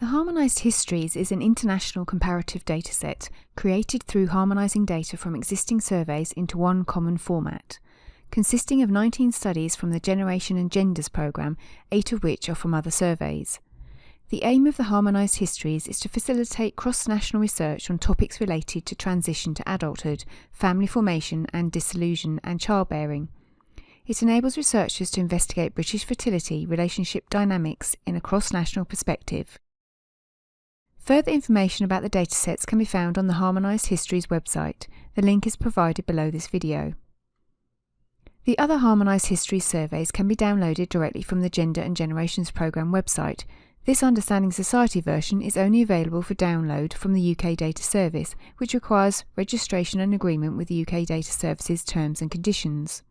The Harmonised Histories is an international comparative dataset created through harmonising data from existing surveys into one common format, consisting of 19 studies from the Generation and Genders programme, 8 of which are from other surveys. The aim of the Harmonised Histories is to facilitate cross-national research on topics related to transition to adulthood, family formation and dissolution and childbearing. It enables researchers to investigate British fertility relationship dynamics in a cross-national perspective. Further information about the datasets can be found on the Harmonised Histories website. The link is provided below this video. The other Harmonised Histories surveys can be downloaded directly from the Gender and Generations programme website. This Understanding Society version is only available for download from the UK Data Service, which requires registration and agreement with the UK Data Service's terms and conditions.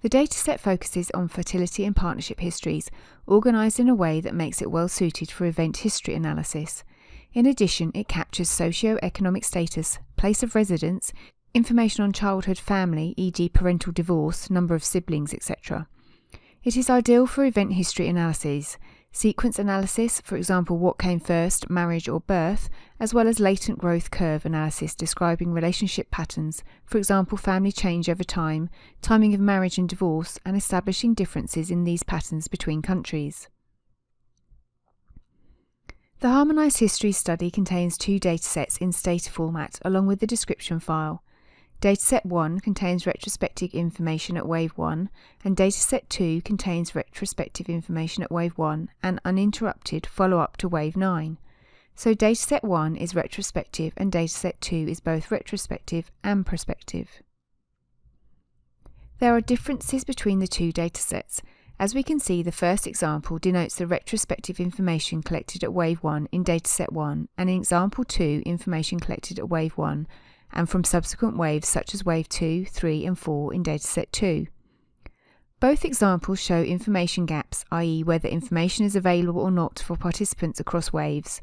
The dataset focuses on fertility and partnership histories, organised in a way that makes it well suited for event history analysis. In addition, it captures socio-economic status, place of residence, information on childhood family, e.g. parental divorce, number of siblings, etc. It is ideal for event history analyses, sequence analysis, for example what came first, marriage or birth, as well as latent growth curve analysis describing relationship patterns, for example family change over time, timing of marriage and divorce, and establishing differences in these patterns between countries. The Harmonised Histories study contains 2 datasets in Stata format along with the description file. Dataset 1 contains retrospective information at Wave 1 and Dataset 2 contains retrospective information at Wave 1 and uninterrupted follow-up to Wave 9. So Dataset 1 is retrospective and Dataset 2 is both retrospective and prospective. There are differences between the 2 datasets. As we can see, the first example denotes the retrospective information collected at Wave 1 in Dataset 1 and in Example 2 information collected at Wave 1 and from subsequent waves such as Wave 2, 3 and 4 in Dataset 2. Both examples show information gaps, i.e. whether information is available or not for participants across waves.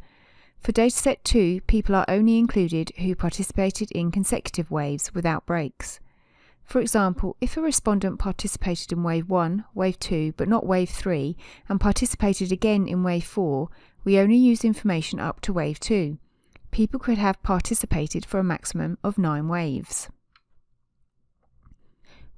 For Dataset 2, people are only included who participated in consecutive waves without breaks. For example, if a respondent participated in Wave 1, Wave 2 but not Wave 3 and participated again in Wave 4, we only use information up to Wave 2. People could have participated for a maximum of 9 waves.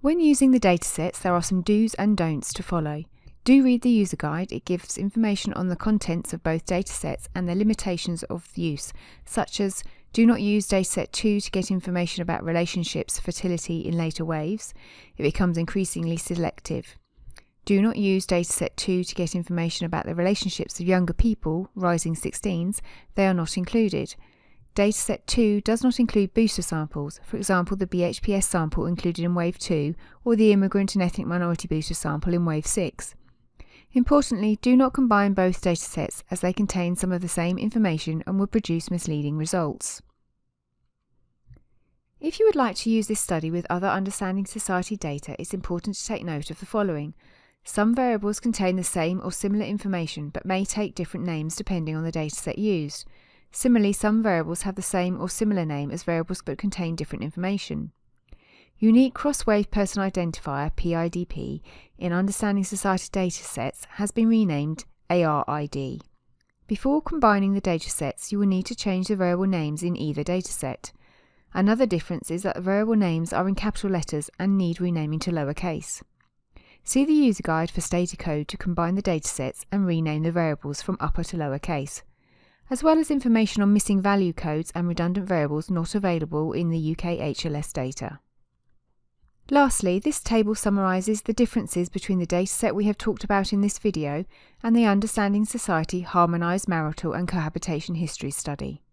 When using the datasets, there are some do's and don'ts to follow. Do read the user guide. It gives information on the contents of both datasets and their limitations of use, such as do not use Dataset 2 to get information about relationships, fertility in later waves. It becomes increasingly selective. Do not use Dataset 2 to get information about the relationships of younger people, rising 16s, they are not included. Dataset 2 does not include booster samples, for example the BHPS sample included in Wave 2 or the immigrant and ethnic minority booster sample in Wave 6. Importantly, do not combine both datasets as they contain some of the same information and would produce misleading results. If you would like to use this study with other Understanding Society data, it's important to take note of the following. Some variables contain the same or similar information but may take different names depending on the dataset used. Similarly, some variables have the same or similar name as variables but contain different information. Unique Cross-Wave Person Identifier (PIDP) in Understanding Society datasets has been renamed ARID. Before combining the datasets, you will need to change the variable names in either dataset. Another difference is that the variable names are in capital letters and need renaming to lowercase. See the user guide for Stata code to combine the datasets and rename the variables from upper to lowercase, as well as information on missing value codes and redundant variables not available in the UKHLS data. Lastly, this table summarises the differences between the dataset we have talked about in this video and the Understanding Society Harmonised Marital and Cohabitation History study.